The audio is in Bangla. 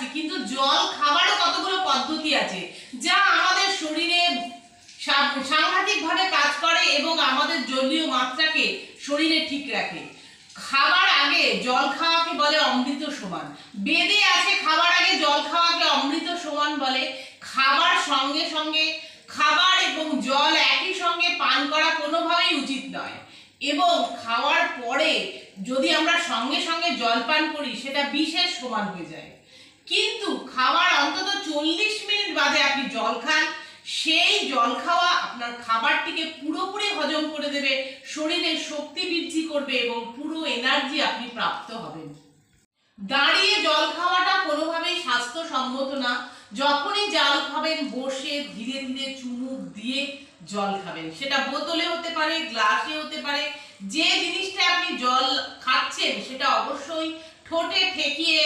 যাচ্ছি, কিন্তু জল খাবারও কতগুলো পদ্ধতি আছে যা আমাদের শরীরে সাংঘাতিকভাবে কাজ করে এবং আমাদের জলীয় মাত্রাকে শরীরে ঠিক রাখে। খাবার আগে জল খাওয়াকে বলে অমৃত সমান। বেদে আছে খাবার আগে জল খাওয়াকে অমৃত সমান বলে। খাবার সঙ্গে সঙ্গে খাবার এবং জল একই সঙ্গে পান করা কোনোভাবেই উচিত নয়, এবং খাওয়ার পরে যদি আমরা সঙ্গে সঙ্গে জল পান করি সেটা বিষের সমান হয়ে যায়। কিন্তু খাবার অন্তত 40 মিনিট বাদে আপনি জল খান, সেই জল খাওয়া আপনার খাবারটিকে পুরোপুরি হজম করে দেবে, শরীরে শক্তি বৃদ্ধি করবে এবং পুরো এনার্জি আপনি প্রাপ্ত হবেন। দাঁড়িয়ে জল খাওয়াটা কোনোভাবেই স্বাস্থ্যসম্মত না। যখনই জল খাবেন বসে ধীরে ধীরে চুমুক দিয়ে জল খাবেন, সেটা বোতলে হতে পারে, গ্লাসে হতে পারে। যে জিনিসটা আপনি জল খাচ্ছেন সেটা অবশ্যই ঠোঁটে ঠেকিয়ে